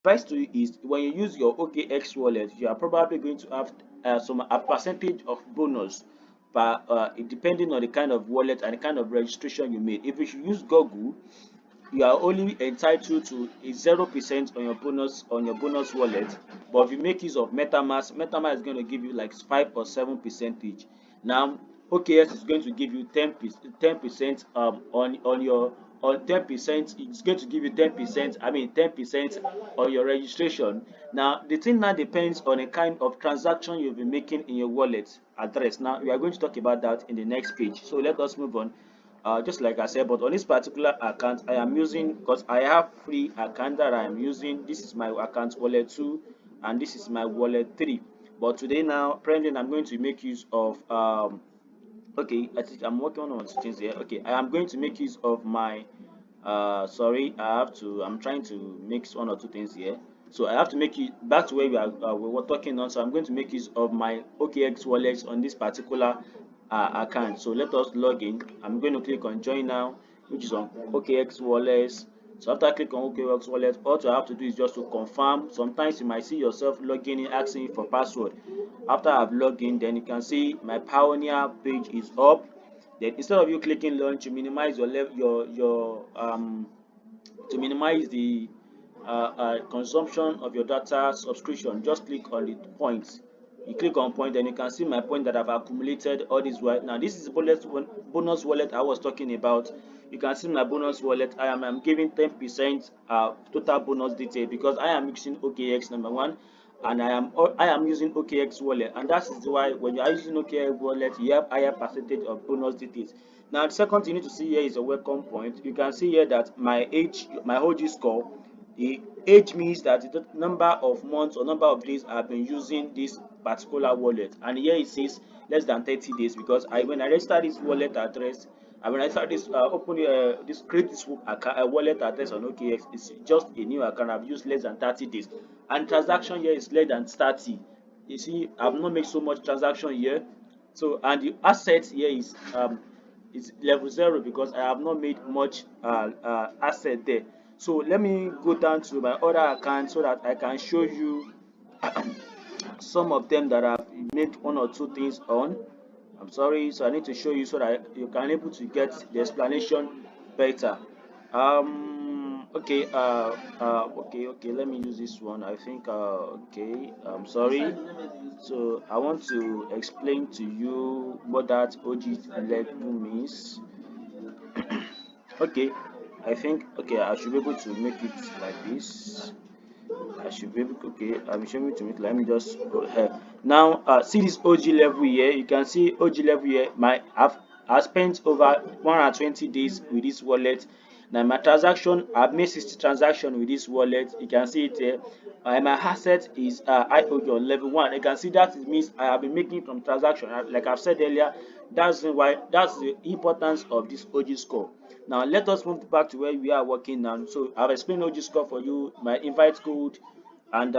Advice to you is when you use your OKX wallet, you are probably going to have some a percentage of bonus per depending on the kind of wallet and the kind of registration you made. If you should use Google, you are only entitled to a 0% on your bonus wallet. But if you make use of MetaMask is going to give you like 5 or 7% each. Now OKX is going to give you 10% on your on 10%. It's going to give you 10%, I mean 10% on your registration. Now the thing now depends on the kind of transaction you'll be making in your wallet address. Now we are going to talk about that in the next page, so let us move on. Just like I said, but on this particular account I am using, because I have free account that I am using. This is my account wallet 2 and this is my wallet 3. But today now presently I'm going to make use of okay, I think I'm working on two things here. Okay, I am going to make use of my sorry, I'm trying to mix one or two things here. So I have to make it back to where we were talking on. So I'm going to make use of my OKX wallet on this particular account. So let us log in. I'm going to click on join now, which is on OKX wallet. So after I click on OKX wallet, all I have to do is just to confirm. Sometimes you might see yourself logging in asking you for password. After I've logged in, then you can see my Pioneer page is up. Then instead of you clicking launch, you minimize your level your to minimize the consumption of your data subscription. Just click on the points. You click on point, then you can see my point that I've accumulated all this while. Now this is the bonus wallet I was talking about. You can see my bonus wallet. I'm giving 10% total bonus detail because I am using OKX number one, and I am using OKX wallet, and that is why when you are using OKX wallet you have higher percentage of bonus details. Now the second thing you need to see here is a welcome point. You can see here that my age, my OG score. The age means that the number of months or number of days I've been using this particular wallet, and here it says less than 30 days because when I register this wallet address, and when I start this create this account, wallet address on OKX, it's just a new account. I've used less than 30 days, and transaction here is less than 30. You see, I've not made so much transaction here. So and the asset here is level 0 because I have not made much asset there. So let me go down to my other account so that I can show you some of them that I've made one or two things on. I'm sorry, so I need to show you so that you can able to get the explanation better. Okay, okay, let me use this one. I think okay, I'm sorry. So I want to explain to you what that OG level means. Okay, I think okay, I should be able to make it like this. I should be able to, okay, I'm showing to make, let me just go ahead. Now see this OG level here. You can see OG level here. I spent over 120 days with this wallet. Now my transaction, I've made 60 transactions with this wallet. You can see it here. My asset is IOG on level 1. You can see that it means I have been making from transaction. Like I've said earlier, that's the importance of this OG score. Now let us move back to where we are working now. So I've explained OG score for you, my invite code, and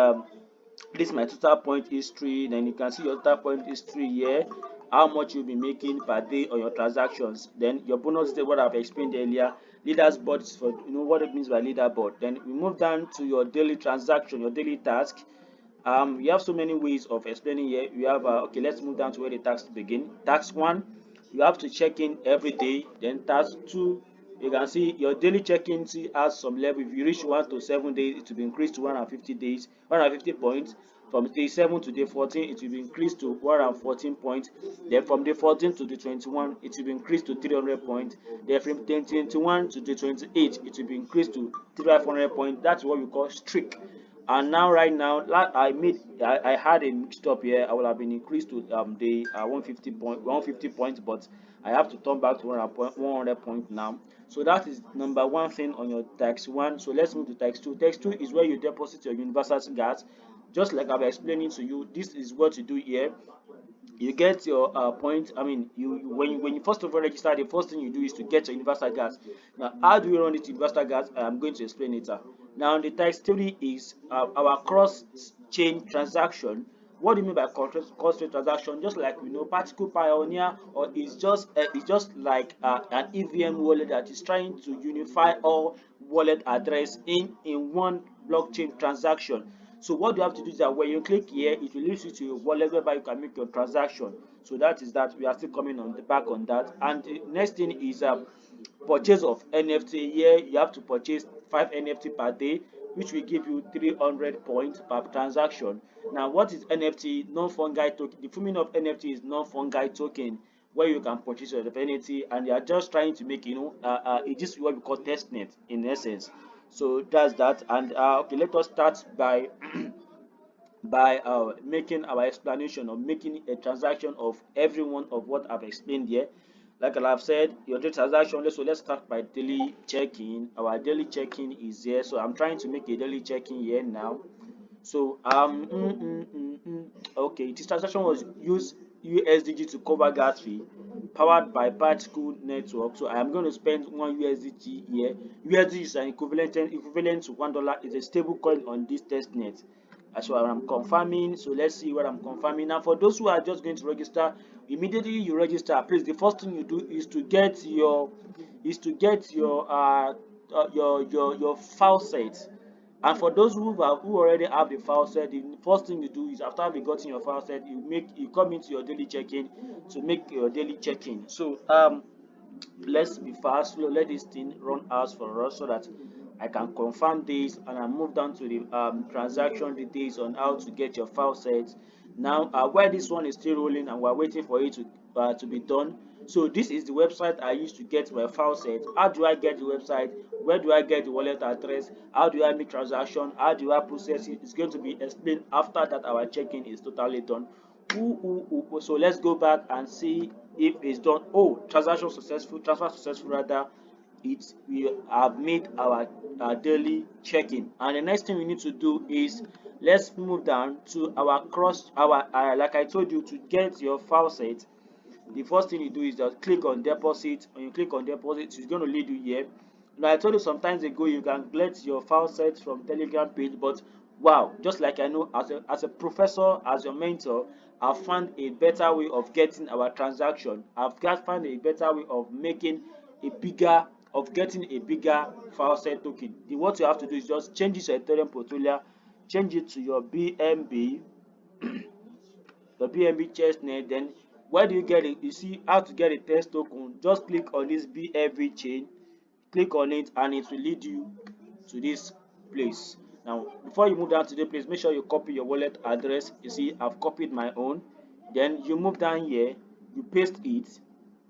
this is my total point history. Then you can see your total point history here, how much you'll be making per day on your transactions. Then your bonus day, what I've explained earlier. Leaders board is for, you know what it means by leaderboard. Then we move down to your daily transaction, your daily task. We have so many ways of explaining here. We have okay, let's move down to where the tasks begin. Task 1, you have to check in every day. Then task 2, you can see your daily check-in has some level. If you reach 1 to 7 days, it will be increased to 150 days, 150 points. From day 7 to day 14, it will be increased to 114 points. Then from day 14 to day 21, it will be increased to 300 points. Then from day 21 to day 28, it will be increased to 500 points. That's what we call streak. And now right now, like I had a mixed up here. I would have been increased to the 150 points, but I have to turn back to 100 point now. So that is number one thing on your tax 1. So let's move to tax 2. Tax 2 is where you deposit your universal gas. Just like I've explaining to you, this is what you do here. You get your point. I mean, when you first of all register, the first thing you do is to get your universal gas. Now how do we run this universal gas? I'm going to explain later. Now the tax 3 is our cross chain transaction. What do you mean by cross chain transaction? Just like we know particle pioneer, or it's just like an EVM wallet that is trying to unify all wallet address in one blockchain transaction. So what you have to do is that when you click here, it will lead you to a wallet whereby you can make your transaction. So that is that. We are still coming on the back on that. And the next thing is purchase of NFT. Here you have to purchase 5 NFT per day, which will give you 300 points per transaction. Now, what is NFT? Non-fungi token. The full meaning of NFT is non-fungi token, where you can purchase your NFT, and they are just trying to make, it is what we call testnet in essence. So that's that. And okay, let us start by making our explanation or making a transaction of every one of what I've explained here. Like I've said, your daily transaction. So let's start by daily check-in. Our daily check-in is here. So I'm trying to make a daily check-in here now. So okay, this transaction was used USDG to cover gas fee, powered by Particle Network. So I am going to spend 1 USDG here. USD is an equivalent to $1. Is a stable coin on this testnet. That's what I'm confirming. So let's see what I'm confirming. Now, for those who are just going to register, immediately you register, please, the first thing you do is to get your file set. And for those who already have the file set, the first thing you do is, after having gotten your file set, you come into your daily check-in to make your daily check-in. So let's be fast, slow, let this thing run out for us so that I can confirm this, and I move down to the transaction details on how to get your file set. Now, while this one is still rolling and we're waiting for it to be done, so this is the website I used to get my file set. How do I get the website? Where do I get the wallet address? How do I make transaction? How do I process it? It's going to be explained after that our check-in is totally done. So let's go back and see if it's done. Oh, transaction successful, transfer successful rather. We have made our daily check-in, and the next thing we need to do is, let's move down to our like I told you, to get your file set. The first thing you do is just click on deposit. When you click on deposit, it's going to lead you here. Now, I told you sometimes ago you can get your file set from Telegram page, but wow, just like I know, as a professor, as your mentor, I've found a better way of getting our transaction. Found a better way of making getting a bigger file set token. What you have to do is just change this Ethereum portfolio, change it to your BNB, the BNB chestnut. Then where do you get it? You see how to get a test token. Just click on this BNB chain, click on it, and it will lead you to this place. Now, before you move down to the place, make sure you copy your wallet address. You see, I've copied my own. Then you move down here, you paste it,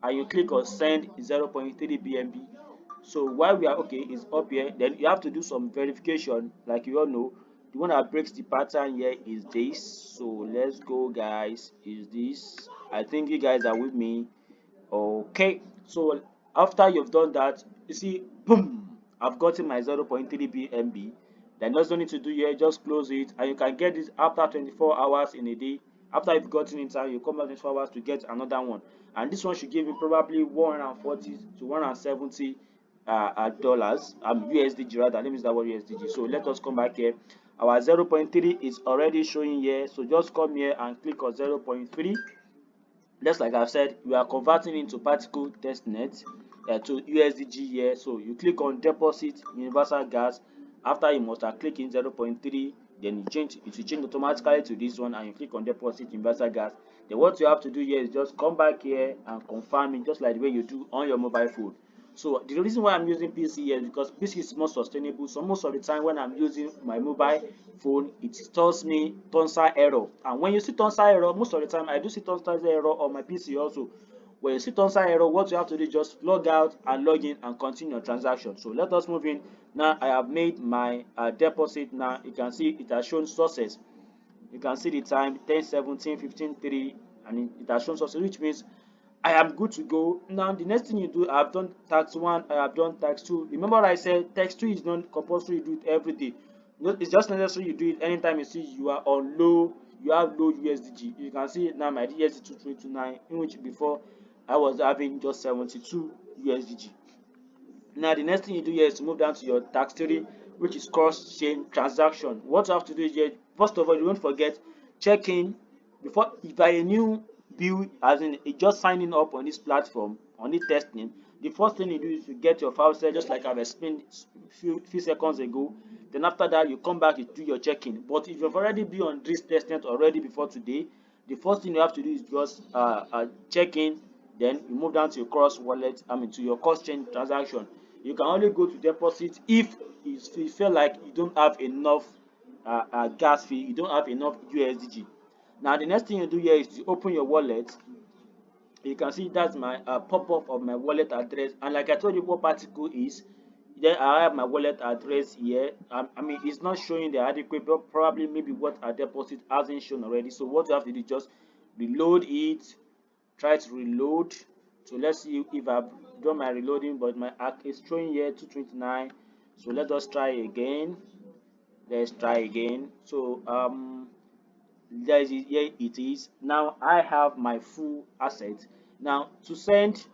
and you click on send 0.3 BNB. So while we are okay, it's up here. Then you have to do some verification, like you all know. The one that breaks the pattern here is this. So let's go, guys. Is this? I think you guys are with me. Okay. So after you've done that, you see, boom, I've gotten my 0.3 BNB. Then there's no need to do here, just close it, and you can get this after 24 hours in a day. After you've gotten it, you come back 24 hours to get another one, and this one should give you probably 140 to 170 dollars, USDG rather. Let me use that word USDG. So let us come back here. Our 0.3 is already showing here, so just come here and click on 0.3. Just like I've said, we are converting into particle testnet to USDG here. So you click on deposit universal gas. After, you must have clicked in 0.3, then it will change automatically to this one, and you click on deposit universal gas. Then what you have to do here is just come back here and confirm it, just like the way you do on your mobile phone. So the reason why I'm using PC here is because PC is more sustainable. So most of the time when I'm using my mobile phone, it tells me tonsile error. And when you see tonsile error, most of the time I do see tonsile error on my PC also. When you see tonsile error, what you have to do is just log out and log in and continue your transaction. So let us move in. Now I have made my deposit. Now you can see it has shown success. You can see the time 10:17, 15:3, and it has shown success, which means I am good to go. Now the next thing you do, I have done tax 1, I have done tax 2. Remember what I said, tax 2 is not compulsory, you do it every day. It's just necessary you do it anytime you see you are on low, you have low USDG. You can see now my USD 2329, in which before I was having just 72 USDG. Now the next thing you do here is to move down to your tax 3, which is cross chain transaction. What you have to do is here, first of all, you don't forget, check in before, if I a new bill, as in just signing up on this platform, on the testing, The first thing you do is you get your file set, just like I've explained few seconds ago. Then after that, you come back, you do your checking. But if you've already been on this testnet already before today, the first thing you have to do is just check in. Then you move down to your cross wallet, to your cost chain transaction. You can only go to deposit if you feel like you don't have enough gas fee, you don't have enough USDG. Now the next thing you do here is to open your wallet. You can see that's my pop-up of my wallet address, and like I told you what particle is, then I have my wallet address here. It's not showing the adequate, but probably maybe what I deposit hasn't shown already. So what you have to do is just reload it, try to reload. So let's see if I've done my reloading, but my act is showing here 229. So let us try again. Let's try again. So there is, here it is. Now I have my full asset. Now to send,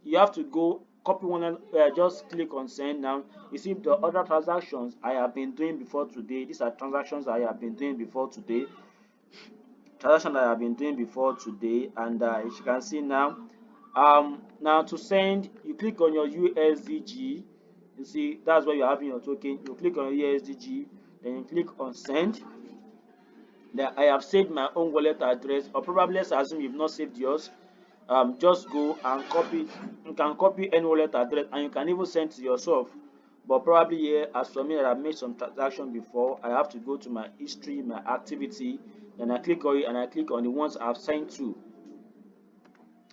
you have to go copy one, just click on send. Now you see the other transactions I have been doing before today. These are transactions I have been doing before today, and as you can see now, now to send, you click on your USDG. You see that's where you're having your token. You click on your USDG, then you click on send. Then I have saved my own wallet address, or probably let's assume you've not saved yours. Just go and copy. You can copy any wallet address, and you can even send to yourself. But probably here, as for me, that I've made some transaction before, I have to go to my history, my activity, then I click on it, and I click on the ones I've sent to.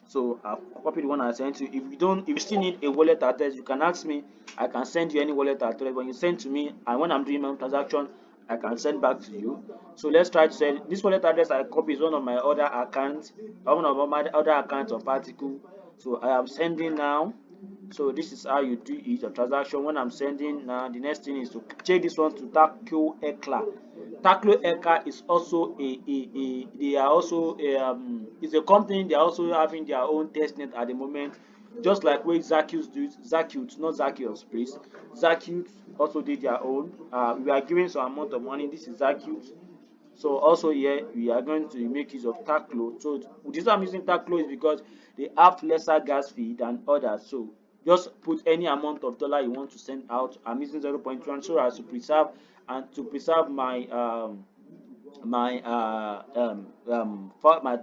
So I've copied the one I sent to. If you still need a wallet address, you can ask me. I can send you any wallet address when you send to me, and when I'm doing my transaction, I can send back to you. So let's try to send this wallet address I copy is one of my other accounts, one of my other accounts of particle. So I am sending now. So this is how you do it, a transaction. When I'm sending now, the next thing is to check this one to Taco Ekla. Taco Ekla is also they are also is a company. They are also having their own testnet at the moment, just like where Zacchaeus do it. Zacchaeus, not Zacchaeus, please. Zacchaeus also did their own. We are giving some amount of money. This is Zacchaeus. So also here we are going to make use of Taclo. So the reason I'm using Taclo is because they have lesser gas fee than others. So just put any amount of dollar you want to send out. I'm using 0.1 so as to preserve my my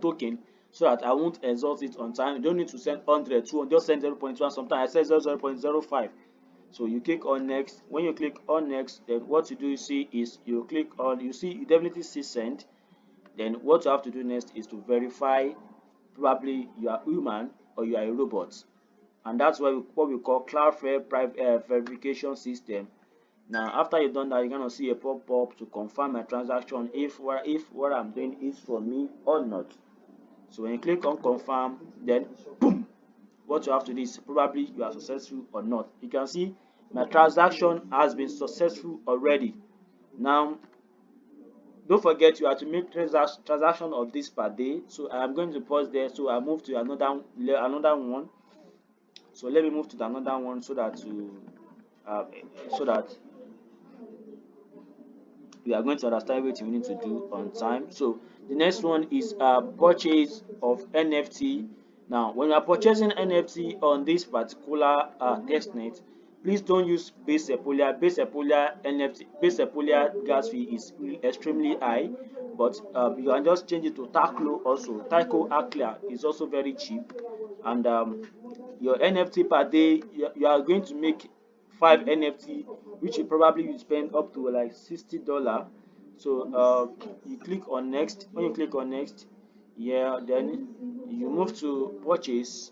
token, so that I won't exhaust it on time. You don't need to send 100, 200, just send 0.1. Sometimes I say 0.05. So you click on next. When you click on next, then what you do is you click on, you definitely see send. Then what you have to do next is to verify, probably you are human or you are a robot, and that's what we call Cloudflare private verification system. Now after you've done that, you're gonna see a pop-up to confirm my transaction if what I'm doing is for me or not. So when you click on confirm, then boom, what you have to do is probably you are successful or not. You can see my transaction has been successful already. Now don't forget you have to make transaction of this per day. So I'm going to pause there. So I move to another one. So let me move to another one so that we are going to understand what we need to do on time. So the next one is purchase of NFT. Now when you are purchasing NFT on this particular testnet, please don't use base Sepolia. Base Sepolia gas fee is extremely high, but you can just change it to Taco. Also Taco Akla is also very cheap, and your NFT per day, you are going to make 5 NFT, which you probably spend up to like $60. So you click on next. When you click on next, yeah, then you move to purchase.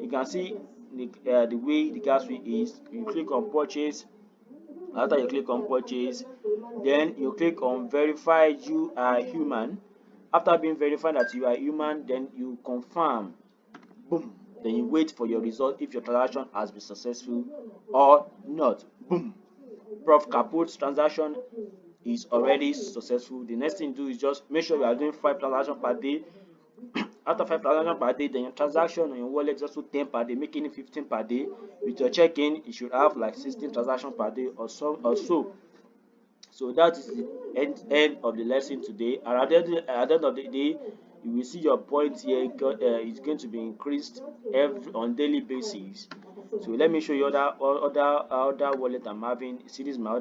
You can see the way the gas fee is. You click on purchase. After you click on purchase, then you click on verify you are human. After being verified that you are human, then you confirm. Boom. Then you wait for your result if your transaction has been successful or not. Boom. Profcaput transaction is already successful. The next thing you do is just make sure you are doing 5 transactions per day. After 5 transactions per day, then your transaction on your wallet is also 10 per day, making it 15 per day. With your check-in, you should have like 16 transactions per day or so. So that is the end of the lesson today. And at the end of the day, you will see your point here is going to be increased on daily basis. So let me show you other wallet I'm having. See, this is my other